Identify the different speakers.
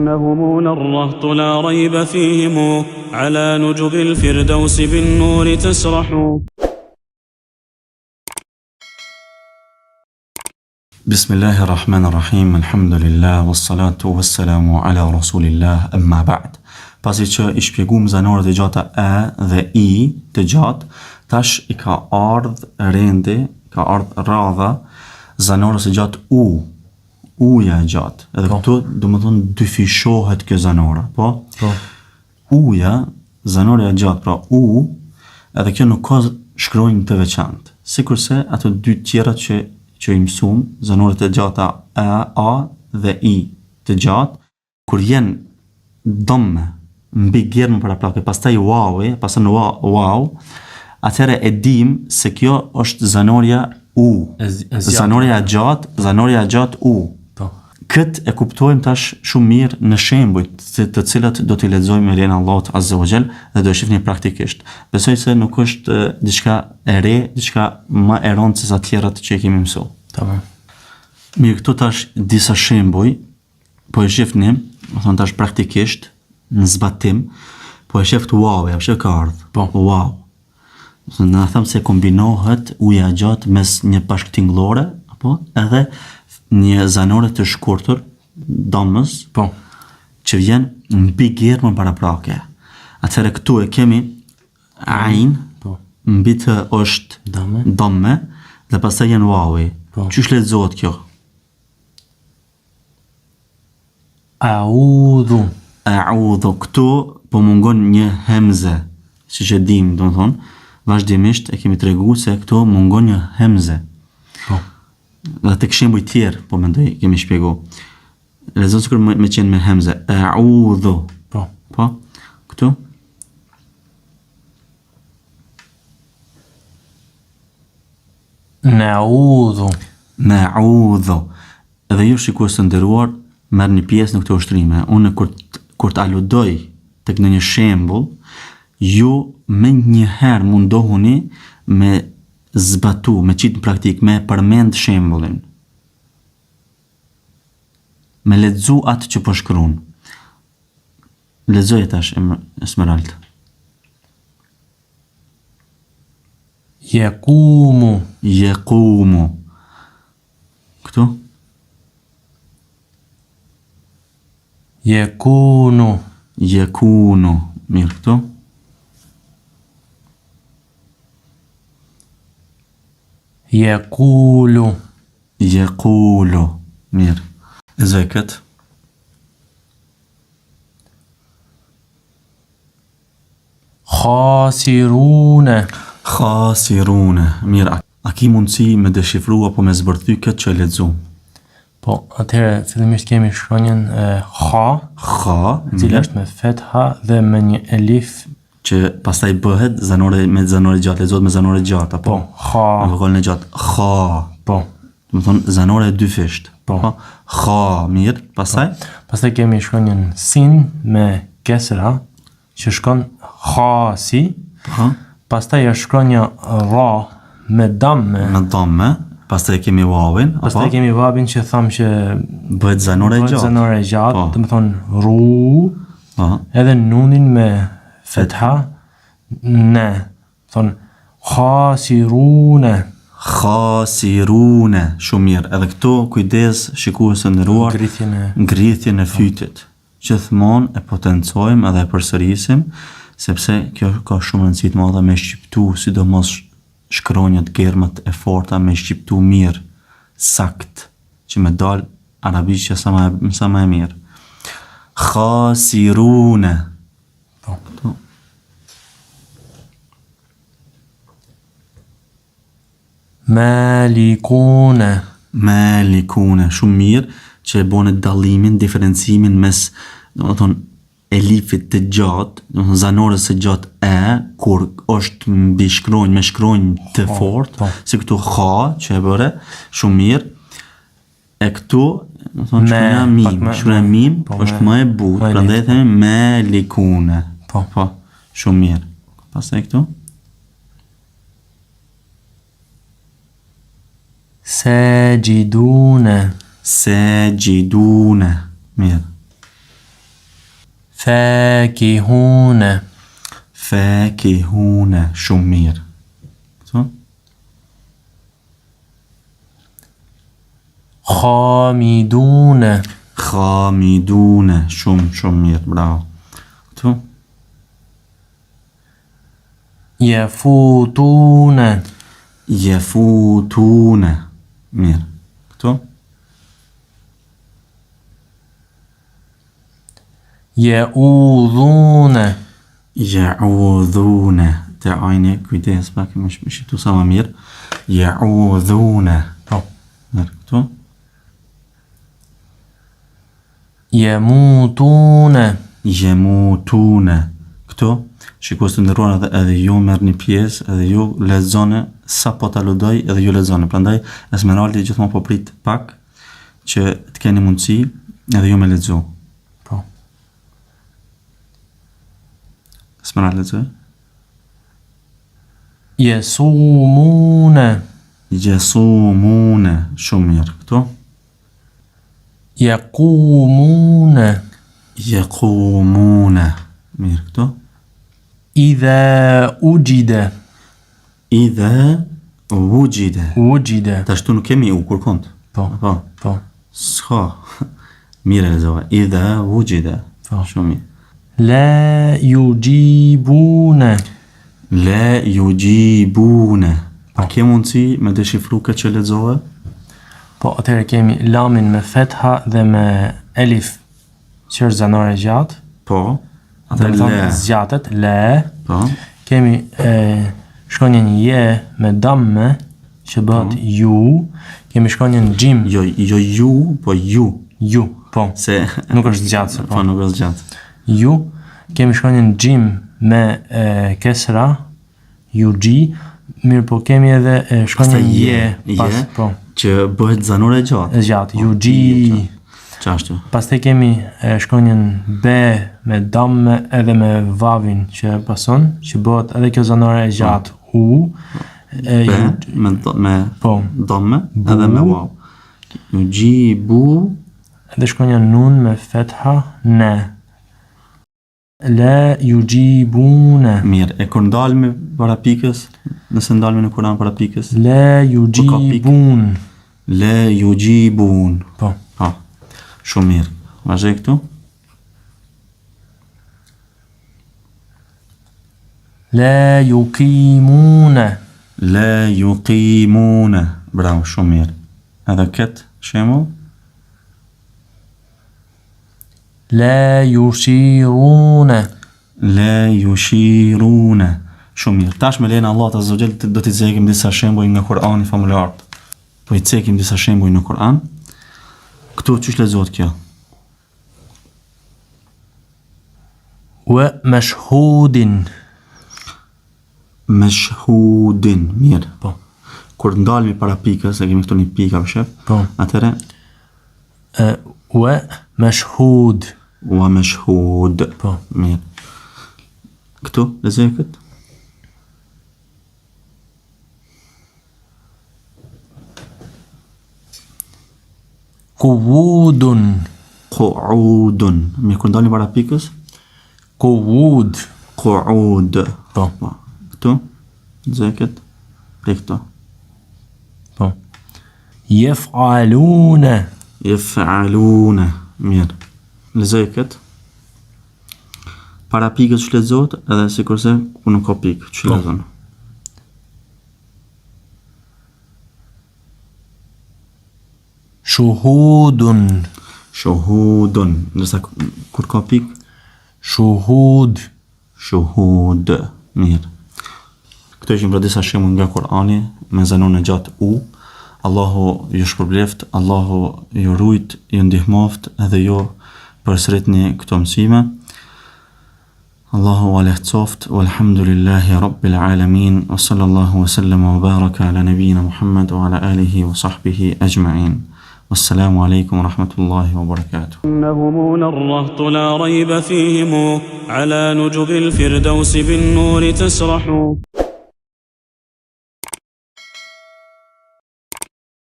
Speaker 1: إنهم الرهط لا ريب فيهم على نجب الفردوس بالنور تسرح.
Speaker 2: بسم الله الرحمن الرحيم الحمد لله والصلاة والسلام على رسول الله أما بعد. Pasi që I shpjegum zanore të gjata e dhe I të gjatë, tash I ka ardh rendi, ka ardh radha zanorës e gjatë U. Uja e gjatë. Edhe këtu do më thonë dyfishohet kjo zanora, po? Uja, zanorja e gjatë, pra U, edhe kjo nuk ka shkronjë të veçantë. Sikurse ato dy tjera që I mësum, zanoret e gjata e, A dhe I të gjatë, kur jenë dëmme, mbi gjermë para plake, pastaj wawi, pastaj në wow, atëherë e dim se kjo është zanorja U. Zanorja e gjatë U. Këtë e kuptojmë tash shumë mirë në shembujt të cilat do t'i lexojmë me lejen e Allahut Azza wa Jall dhe do e shihni praktikisht. Besoj se nuk është diçka e re, diçka më e rëndë se sa të tjerat që I kemi mësuar. Tamam. Mirë, këtu tash disa shembuj, po e shihni, do thonë tash praktikisht në zbatim, po e shef wow, apo shef ka ardh. Po wow. Na them se kombinohet uja gjatë mes një bashkëtingëllore apo edhe një zanore të shkurtër, damës, po, që vjen mbi gjermën paraprake. Atëherë këtu e kemi ain, po, mbi të është damme, dhe pastaj janë wawi. Po. Qysh lexohet kjo? A'udhu. Këtu po mungon një hemze, siç e dim, domethënë, vazhdimisht e kemi treguar se këtu mungon një hemze. Po. Dhe tek shembuj tjerë, po mendoj, kemi shpjegu. Lexon sikur me qenë me hemze. A'udhu. Po. Këtu. Na'udhu. Edhe ju shikues të nderuar, merrni pjesë në këtë ushtrime. Unë kur të aludoj tek në një shembull, ju me njëherë mundohuni me zbatu, me qitë në praktik, me përmend shembullin. Me lexu atë që po shkruan. Lexoj tash Esmeralda. Yaqumu. Këtu? Yakunu. Mirë, këtu? Yaqulu. Mirë. E zë këtë? Khasirune. Mirë. A ki mundësi me deshifru apo me zbërthy këtë që e lexu? Po, atëherë fillimisht kemi shkronjën kha, cila është me fetha dhe me një elif që pastaj bëhet me zanore gjatë, lexohet me zanore gjatë, apo? Po, kha. Me vokalin e gjatë, kha. Po. Do të thonë zanore e dy fisht. Po. Kha, mirë, pastaj? Pastaj kemi shkronjën sin me kesra, që shkon khasi. Po. Pastaj është shkronja ra me damme. Pastaj kemi wawin, apo? Pastaj kemi wawin që tham që bëhet zanore gjatë, do të thonë ru. Po. Edhe nunin me fetha, ne, thonë, khasirune, shumë mirë, edhe këto kujdes shikues të nderuar, ngritjen e fytit, gjithmonë e potencojmë edhe e përsërisim, sepse kjo ka shumë rëndësi të madhe me shqiptu, sidomos shkronjat gjermët e forta, me shqiptu mirë, sakt, që me dal arabishtja sa më e mirë. Khasirune. Malikune, shumë mirë që e bone dallimin, diferencimin mes, do të thonë, elifit të gjatë, do të thonë zanorës së gjatë e, kur është mbi shkronjë me shkronjë të fortë, si këtu kha që e bëre, shumë mirë. E këtu, do të thonë, shkronja mim, është më e butë, prandaj themi malikune. Po, shumë mirë. Pastaj këtu? Sajidune. Mirë.
Speaker 3: فاكهون
Speaker 2: Fakihune, shumë mirë. Këtu?
Speaker 3: خامدون
Speaker 2: Khamidune, shumë mirë, bravo. Këtu?
Speaker 3: يفوتون
Speaker 2: Jefutune, mirë. Këtu?
Speaker 3: يؤذون
Speaker 2: Ja'udhune, te ajni, kujdes pak, më shqiptu sa më mirë. Ja'udhune.
Speaker 3: Po.
Speaker 2: Mirë, këtu?
Speaker 3: يموتون
Speaker 2: Jemutune. Këtu? Shikos të ndërruar edhe ju merr një pjesë, edhe ju lexoni sa po ta ludoj, edhe ju lexoni. Prandaj Esmeraldi gjithmonë po prit pak që të keni mundësi edhe ju me lexu.
Speaker 3: Po.
Speaker 2: Esmeraldi lexoj.
Speaker 3: يصومون
Speaker 2: Jesumune, shumë mirë. Këtu?
Speaker 3: يقومون
Speaker 2: Jekumune. Mirë, këtu?
Speaker 3: إذا وجد
Speaker 2: Idhe wujide. Ta shtu nuk kemi u kur kont.
Speaker 3: Po.
Speaker 2: Po.
Speaker 3: Po.
Speaker 2: S'ka. Mire lezova. Idhe wujide.
Speaker 3: Po.
Speaker 2: Shumë mirë.
Speaker 3: لا يجيبون
Speaker 2: Le yujibune. A ke mundësi me deshifru këtë që lexova?
Speaker 3: Po, atëherë kemi lamin me fetha dhe me elif që është zanore gjatë.
Speaker 2: Po.
Speaker 3: Dhe
Speaker 2: Atë
Speaker 3: më thonë
Speaker 2: le.
Speaker 3: zgjatët, le.
Speaker 2: Po.
Speaker 3: Kemi shkronjën je me damme që bëhet ju. Kemi shkronjën gjim,
Speaker 2: Jo ju, po ju.
Speaker 3: ju, po.
Speaker 2: Se
Speaker 3: Nuk është zgjatë, se
Speaker 2: po
Speaker 3: po.
Speaker 2: nuk është gjatë.
Speaker 3: Ju. Kemi shkronjën gjim me kesra, ju gji. Mirë, po kemi edhe shkronjën
Speaker 2: Pastaj
Speaker 3: je, pas,
Speaker 2: je.
Speaker 3: po.
Speaker 2: Që bëhet zanore gjatë.
Speaker 3: E zgjatë, ju gji.
Speaker 2: Qashtu.
Speaker 3: Pastaj kemi shkronjën be me damme edhe me vavin që pason, që bëhet edhe kjo zanore e gjatë u,
Speaker 2: Be, me
Speaker 3: po,
Speaker 2: domme, edhe me waw. Yujibu,
Speaker 3: edhe shkronja nun me fetha ne. La yujibune.
Speaker 2: mirë. E kur ndalmi para pikës, nëse ndalmi në Kur'an para pikës,
Speaker 3: La yujibun.
Speaker 2: le yujibun.
Speaker 3: Po.
Speaker 2: Po. Shumë mirë. Vazhdoj këtu.
Speaker 3: La yuqimune.
Speaker 2: Le yuqimune. Bravo, shumë mirë. Edhe këtë shembull,
Speaker 3: La yushirune.
Speaker 2: le yushirune. Shumë mirë. Tash me lejnë Allah Azza wa Jall do t'i cekim disa shembuj nga Kur'ani famuljar. Po i cekim disa shembuj në Kur'an. Këtu çish lexohet kjo?
Speaker 3: Wa mashhudin.
Speaker 2: Meshhudin, mirë.
Speaker 3: Po.
Speaker 2: Kur ndalmi para pikës, e kemi këtu një pikë apo shef?
Speaker 3: Po.
Speaker 2: Atëre
Speaker 3: Wa mashhud.
Speaker 2: wa meshhud.
Speaker 3: Po.
Speaker 2: Mirë. Këtu lexoj këtë.
Speaker 3: Qu'udun.
Speaker 2: Qu'udun. Mirë, kur ndalmi para pikës,
Speaker 3: Qu'ud.
Speaker 2: qu'ud.
Speaker 3: Po.
Speaker 2: Po. Këtu lexoj këtë. Prej këtu.
Speaker 3: Po. Yef'alune.
Speaker 2: Yef'alune. Mirë. Lexoj këtë. Para pikës që lexohet, edhe sikurse ku nuk ka pikë, që lexon.
Speaker 3: Shuhudun.
Speaker 2: Shuhudun. Ndërsa kur ka pikë,
Speaker 3: Shuhud.
Speaker 2: shuhud. Mirë. Këto ishin pra disa shembull nga Kur'ani me zanun e gjatë u. Allahu ju shpërbleft, Allahu ju rujt, ju ndihmoft edhe ju përsëritni këto mësime. Allahu alehcoft, walhamdulillahi rabbil alamin, wa sallallahu wa sallam wa baraka ala nabina Muhammad wa ala alihi wa sahbihi ajma'in. Wassalamu alaikum wa rahmatullahi wa barakatuh.
Speaker 1: إنهم الرهط لا ريب فيهم على نجب الفردوس بالنور تسرح